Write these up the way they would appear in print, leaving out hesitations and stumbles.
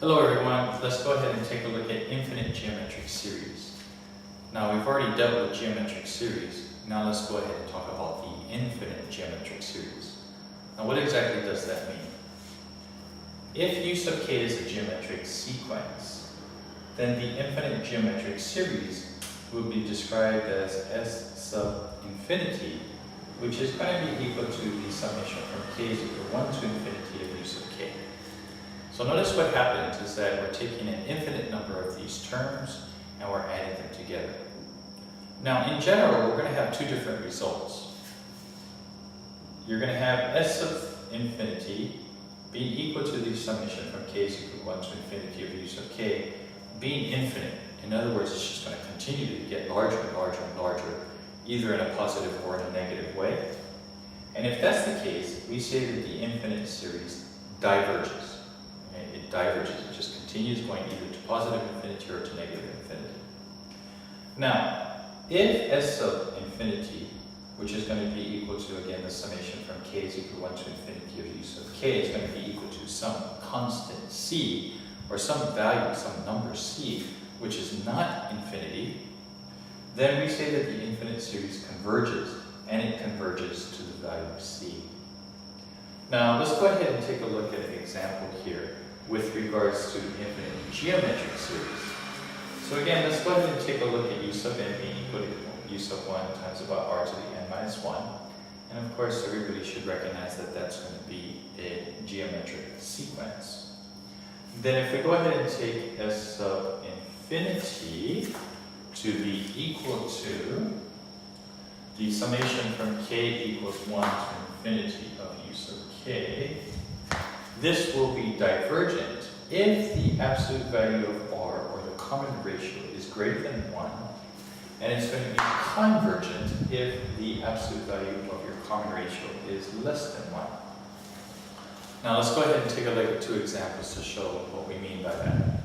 Hello everyone, let's go ahead and take a look at infinite geometric series. Now we've already dealt with geometric series, now let's go ahead and talk about the infinite geometric series. Now what exactly does that mean? If u sub k is a geometric sequence, then the infinite geometric series will be described as s sub infinity, which is going to be equal to the summation from k is equal to 1 to infinity of u sub k. So notice what happens is that we're taking an infinite number of these terms and we're adding them together. Now in general, we're going to have two different results. You're going to have s sub infinity being equal to the summation from k is equal to 1 to infinity of u sub k being infinite. In other words, it's just going to continue to get larger and larger and larger, either in a positive or in a negative way. And if that's the case, we say that the infinite series diverges. It diverges, it just continues going either to positive infinity or to negative infinity. Now, if s sub infinity, which is going to be equal to, again, the summation from k is equal to 1 to infinity of u sub k, is going to be equal to some constant c, or some value, some number c, which is not infinity, then we say that the infinite series converges, and it converges to the value of c. Now, let's go ahead and take a look at an example here with regards to the infinite geometric series. So again, let's go ahead and take a look at u sub n being equal to u sub 1 times about r to the n minus 1. And of course, everybody should recognize that that's going to be a geometric sequence. Then if we go ahead and take s sub infinity to be equal to the summation from k equals 1 to infinity of u sub k, this will be divergent if the absolute value of r, or the common ratio, is greater than 1, and it's going to be convergent if the absolute value of your common ratio is less than 1. Now let's go ahead and take a look at two examples to show what we mean by that.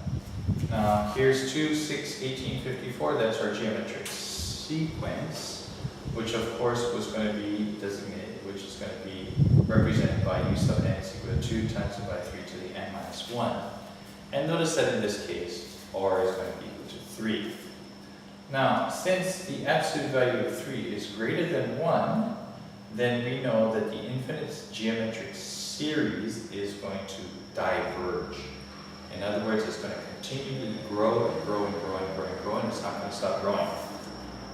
Now here's 2, 6, 18, 54, that's our geometric sequence, which of course was going to be designated, which is going to be represented by u sub n is equal to 2 times by 3 to the n minus 1. And notice that in this case, r is going to be equal to 3. Now, since the absolute value of 3 is greater than 1, then we know that the infinite geometric series is going to diverge. In other words, it's going to continue to grow and grow and grow and grow and grow, and it's not going to stop growing.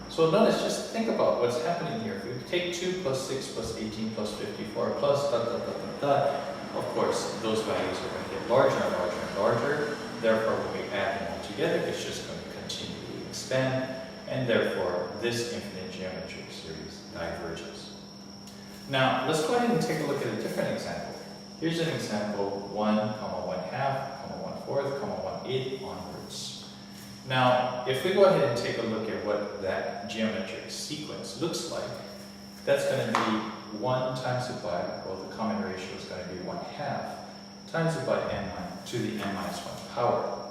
So notice, just think about what's happening here. If we take 2 plus 6 plus 18 plus 54 plus dot, dot, dot, dot, dot, of course, those values are going to get larger and larger and larger. Therefore, when we add them all together, it's just going to continue to expand, and therefore, this infinite geometric series diverges. Now, let's go ahead and take a look at a different example. Here's an example: 1, 1 half, 1 fourth, 1 eighth onwards. Now, if we go ahead and take a look at what that geometric sequence looks like, that's going to be 1 times it by, well, the common ratio is going to be 1 half, times it by n to the n minus 1 power.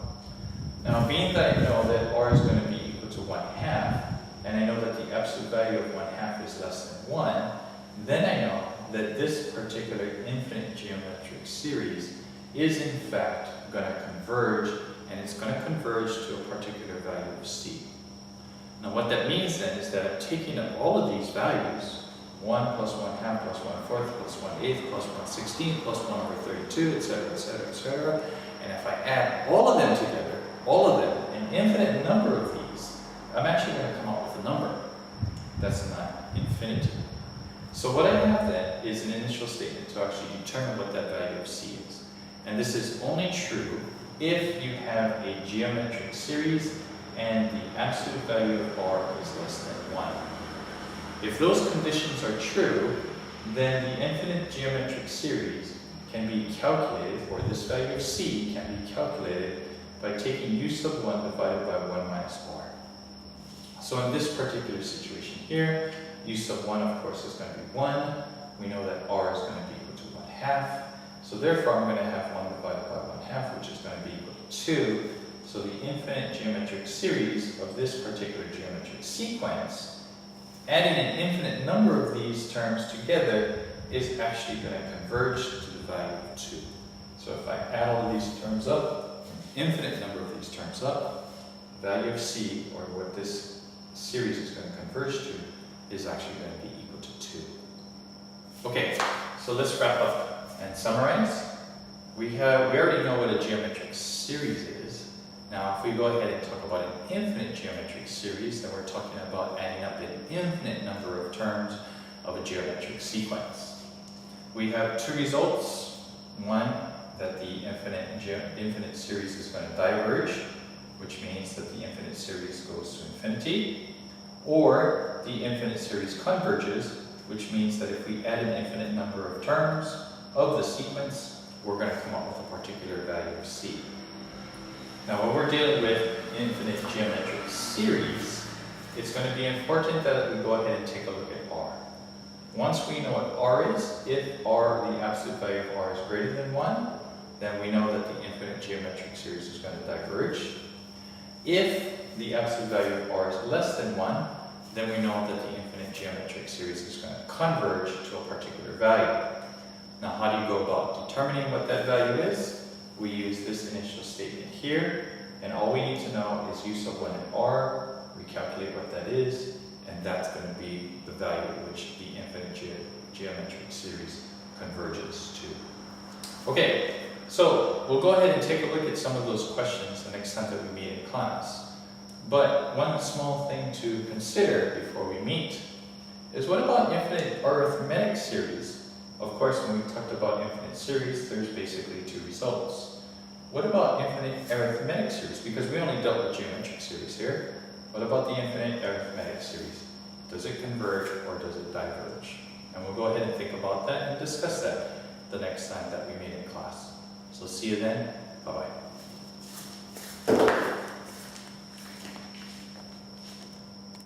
Now, being that I know that r is going to be equal to 1 half, and I know that the absolute value of 1 half is less than 1, then I know that this particular infinite geometric series is in fact going to converge, and it's going to converge to a particular value of c. Now what that means then is that I'm taking up all of these values, 1 plus 1 half plus 1 fourth plus 1 eighth plus 1 16th plus 1 over 32, etc., etc., etc., and if I add all of them together, all of them, an infinite number of these, I'm actually going to come up with a number that's not infinity. So what I have then is an initial statement to actually determine what that value of c is. And this is only true if you have a geometric series and the absolute value of r is less than 1. If those conditions are true, then the infinite geometric series can be calculated, or this value of c can be calculated by taking u sub 1 divided by 1 minus r. So in this particular situation here, u sub 1 of course is going to be 1. We know that r is going to be equal to 1 half. So therefore I'm going to have 1 divided by 1 half, which is going to be equal to 2. So the infinite geometric series of this particular geometric sequence, adding an infinite number of these terms together, is actually going to converge to the value of 2. So if I add all of these terms up, infinite number of these terms up, the value of c, or what this series is going to converge to, is actually going to be equal to 2. Okay, so let's wrap up and summarize. We already know what a geometric series is. Now, if we go ahead and talk about an infinite geometric series, then we're talking about adding up an infinite number of terms of a geometric sequence. We have two results. One, that the infinite series is going to diverge, which means that the infinite series goes to infinity, or the infinite series converges, which means that if we add an infinite number of terms of the sequence, we're going to come up with a particular value of c. Now, when we're dealing with infinite geometric series, it's going to be important that we go ahead and take a look at r. Once we know what r is, if r, the absolute value of r is greater than 1, then we know that the infinite geometric series is going to diverge. If the absolute value of r is less than 1, then we know that the infinite geometric series is going to converge to a particular value. Now, how do you go about determining what that value is? We use this initial statement here, and all we need to know is use of 1 and r, we calculate what that is, and that's going to be the value at which the infinite geometric series converges to. Okay, so we'll go ahead and take a look at some of those questions the next time that we meet in class. But one small thing to consider before we meet is, what about infinite arithmetic series? Of course, when we talked about infinite series, there's basically two results. What about infinite arithmetic series? Because we only dealt with geometric series here. What about the infinite arithmetic series? Does it converge or does it diverge? And we'll go ahead and think about that and discuss that the next time that we meet in class. So see you then. Bye-bye.